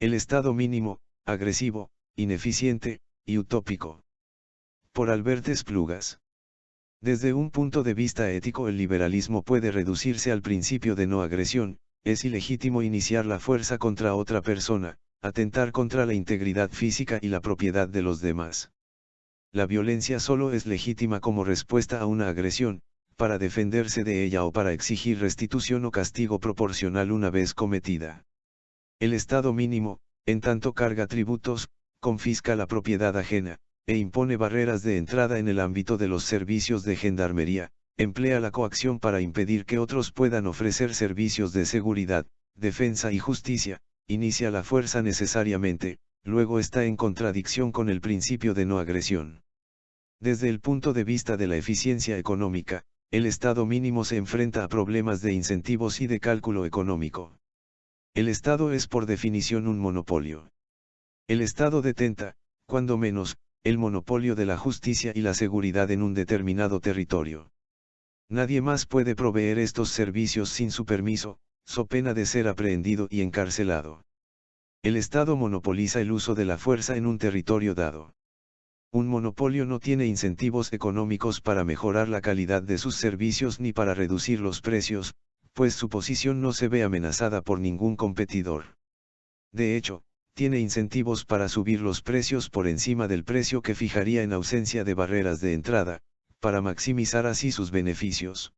El estado mínimo, agresivo, ineficiente, y utópico. Por Albert Esplugas. Desde un punto de vista ético, el liberalismo puede reducirse al principio de no agresión. Es ilegítimo iniciar la fuerza contra otra persona, atentar contra la integridad física y la propiedad de los demás. La violencia solo es legítima como respuesta a una agresión, para defenderse de ella o para exigir restitución o castigo proporcional una vez cometida. El Estado mínimo, en tanto, carga tributos, confisca la propiedad ajena, e impone barreras de entrada en el ámbito de los servicios de gendarmería, emplea la coacción para impedir que otros puedan ofrecer servicios de seguridad, defensa y justicia, inicia la fuerza necesariamente, luego está en contradicción con el principio de no agresión. Desde el punto de vista de la eficiencia económica, el Estado mínimo se enfrenta a problemas de incentivos y de cálculo económico. El Estado es por definición un monopolio. El Estado detenta, cuando menos, el monopolio de la justicia y la seguridad en un determinado territorio. Nadie más puede proveer estos servicios sin su permiso, so pena de ser aprehendido y encarcelado. El Estado monopoliza el uso de la fuerza en un territorio dado. Un monopolio no tiene incentivos económicos para mejorar la calidad de sus servicios ni para reducir los precios, pues su posición no se ve amenazada por ningún competidor. De hecho, tiene incentivos para subir los precios por encima del precio que fijaría en ausencia de barreras de entrada, para maximizar así sus beneficios.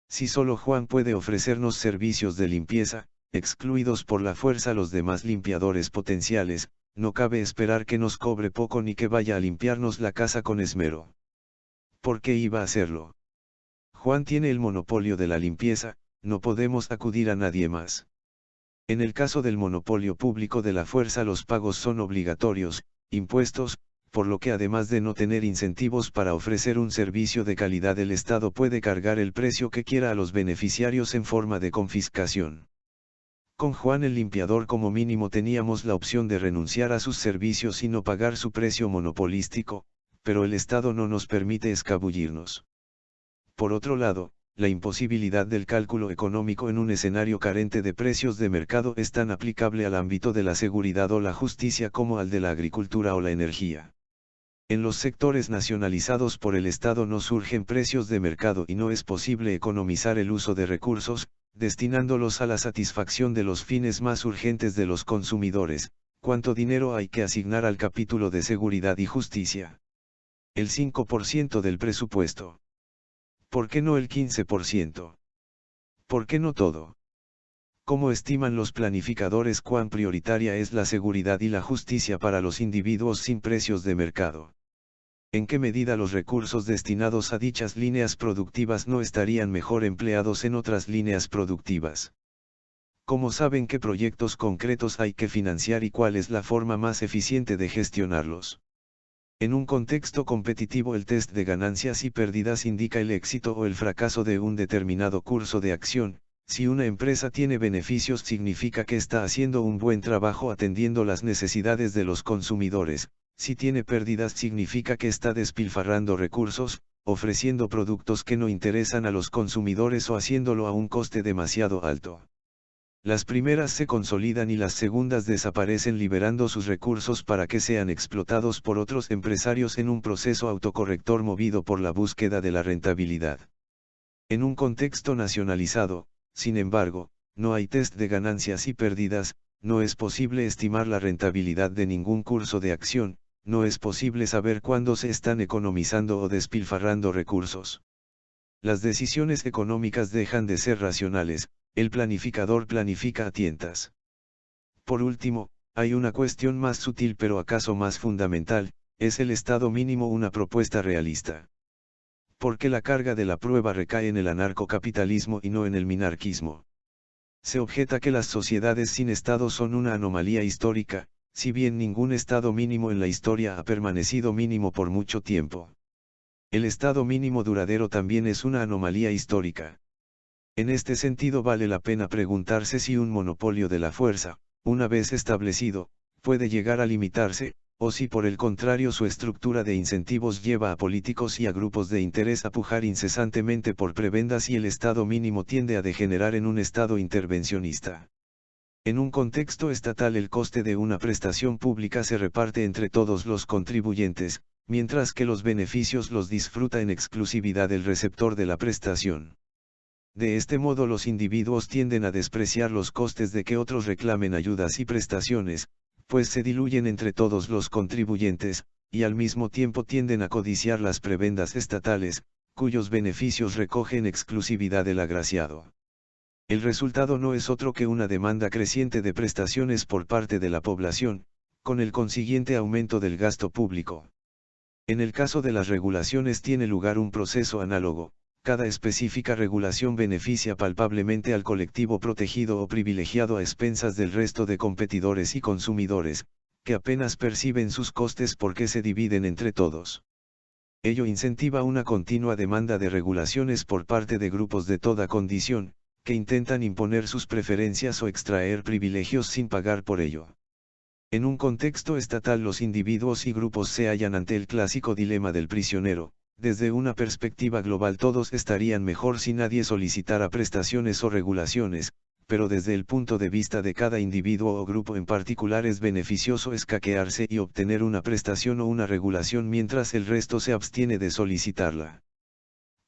Si solo Juan puede ofrecernos servicios de limpieza, excluidos por la fuerza los demás limpiadores potenciales, no cabe esperar que nos cobre poco ni que vaya a limpiarnos la casa con esmero. ¿Por qué iba a hacerlo? Juan tiene el monopolio de la limpieza, no podemos acudir a nadie más. En el caso del monopolio público de la fuerza, los pagos son obligatorios, impuestos, por lo que además de no tener incentivos para ofrecer un servicio de calidad, el Estado puede cargar el precio que quiera a los beneficiarios en forma de confiscación. Con Juan el limpiador como mínimo teníamos la opción de renunciar a sus servicios y no pagar su precio monopolístico, pero el Estado no nos permite escabullirnos. Por otro lado, la imposibilidad del cálculo económico en un escenario carente de precios de mercado es tan aplicable al ámbito de la seguridad o la justicia como al de la agricultura o la energía. En los sectores nacionalizados por el Estado no surgen precios de mercado y no es posible economizar el uso de recursos, destinándolos a la satisfacción de los fines más urgentes de los consumidores. ¿Cuánto dinero hay que asignar al capítulo de seguridad y justicia? El 5% del presupuesto. ¿Por qué no el 15%? ¿Por qué no todo? ¿Cómo estiman los planificadores cuán prioritaria es la seguridad y la justicia para los individuos sin precios de mercado? ¿En qué medida los recursos destinados a dichas líneas productivas no estarían mejor empleados en otras líneas productivas? ¿Cómo saben qué proyectos concretos hay que financiar y cuál es la forma más eficiente de gestionarlos? En un contexto competitivo, el test de ganancias y pérdidas indica el éxito o el fracaso de un determinado curso de acción. Si una empresa tiene beneficios, significa que está haciendo un buen trabajo atendiendo las necesidades de los consumidores. Si tiene pérdidas, significa que está despilfarrando recursos, ofreciendo productos que no interesan a los consumidores o haciéndolo a un coste demasiado alto. Las primeras se consolidan y las segundas desaparecen, liberando sus recursos para que sean explotados por otros empresarios en un proceso autocorrector movido por la búsqueda de la rentabilidad. En un contexto nacionalizado, sin embargo, no hay test de ganancias y pérdidas, no es posible estimar la rentabilidad de ningún curso de acción, no es posible saber cuándo se están economizando o despilfarrando recursos. Las decisiones económicas dejan de ser racionales. El planificador planifica a tientas. Por último, hay una cuestión más sutil pero acaso más fundamental: ¿es el Estado mínimo una propuesta realista? ¿Por qué la carga de la prueba recae en el anarcocapitalismo y no en el minarquismo? Se objeta que las sociedades sin Estado son una anomalía histórica, si bien ningún Estado mínimo en la historia ha permanecido mínimo por mucho tiempo. El Estado mínimo duradero también es una anomalía histórica. En este sentido vale la pena preguntarse si un monopolio de la fuerza, una vez establecido, puede llegar a limitarse, o si por el contrario su estructura de incentivos lleva a políticos y a grupos de interés a pujar incesantemente por prebendas y el Estado mínimo tiende a degenerar en un Estado intervencionista. En un contexto estatal el coste de una prestación pública se reparte entre todos los contribuyentes, mientras que los beneficios los disfruta en exclusividad el receptor de la prestación. De este modo los individuos tienden a despreciar los costes de que otros reclamen ayudas y prestaciones, pues se diluyen entre todos los contribuyentes, y al mismo tiempo tienden a codiciar las prebendas estatales, cuyos beneficios recoge en exclusividad el agraciado. El resultado no es otro que una demanda creciente de prestaciones por parte de la población, con el consiguiente aumento del gasto público. En el caso de las regulaciones tiene lugar un proceso análogo. Cada específica regulación beneficia palpablemente al colectivo protegido o privilegiado a expensas del resto de competidores y consumidores, que apenas perciben sus costes porque se dividen entre todos. Ello incentiva una continua demanda de regulaciones por parte de grupos de toda condición, que intentan imponer sus preferencias o extraer privilegios sin pagar por ello. En un contexto estatal los individuos y grupos se hallan ante el clásico dilema del prisionero. Desde una perspectiva global todos estarían mejor si nadie solicitara prestaciones o regulaciones, pero desde el punto de vista de cada individuo o grupo en particular es beneficioso escaquearse y obtener una prestación o una regulación mientras el resto se abstiene de solicitarla.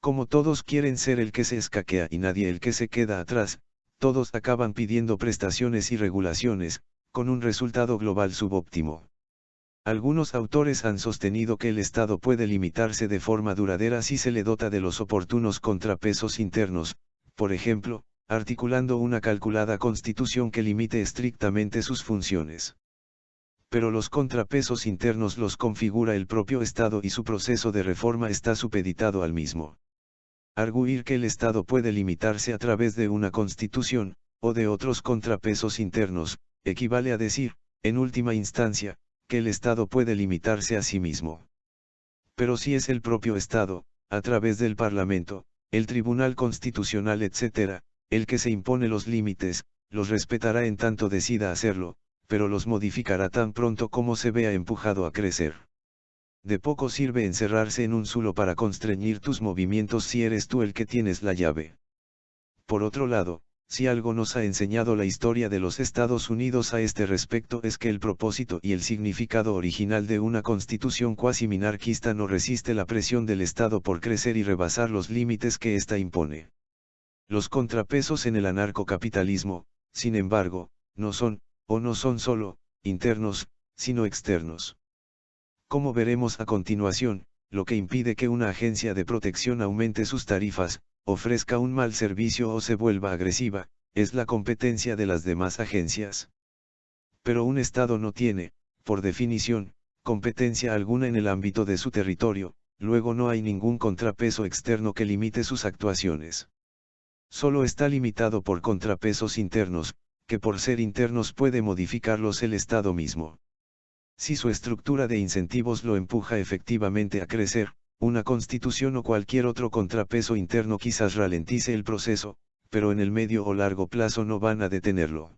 Como todos quieren ser el que se escaquea y nadie el que se queda atrás, todos acaban pidiendo prestaciones y regulaciones, con un resultado global subóptimo. Algunos autores han sostenido que el Estado puede limitarse de forma duradera si se le dota de los oportunos contrapesos internos, por ejemplo, articulando una calculada constitución que limite estrictamente sus funciones. Pero los contrapesos internos los configura el propio Estado y su proceso de reforma está supeditado al mismo. Arguir que el Estado puede limitarse a través de una constitución, o de otros contrapesos internos, equivale a decir, en última instancia, que el Estado puede limitarse a sí mismo. Pero si es el propio Estado, a través del Parlamento, el Tribunal Constitucional etc., el que se impone los límites, los respetará en tanto decida hacerlo, pero los modificará tan pronto como se vea empujado a crecer. De poco sirve encerrarse en un zulo para constreñir tus movimientos si eres tú el que tienes la llave. Por otro lado, si algo nos ha enseñado la historia de los Estados Unidos a este respecto es que el propósito y el significado original de una constitución cuasi minarquista no resiste la presión del Estado por crecer y rebasar los límites que ésta impone. Los contrapesos en el anarcocapitalismo, sin embargo, no son solo, internos, sino externos. Como veremos a continuación, lo que impide que una agencia de protección aumente sus tarifas, ofrezca un mal servicio o se vuelva agresiva, es la competencia de las demás agencias. Pero un Estado no tiene, por definición, competencia alguna en el ámbito de su territorio, luego no hay ningún contrapeso externo que limite sus actuaciones. Solo está limitado por contrapesos internos, que por ser internos puede modificarlos el Estado mismo. Si su estructura de incentivos lo empuja efectivamente a crecer, una constitución o cualquier otro contrapeso interno quizás ralentice el proceso, pero en el medio o largo plazo no van a detenerlo.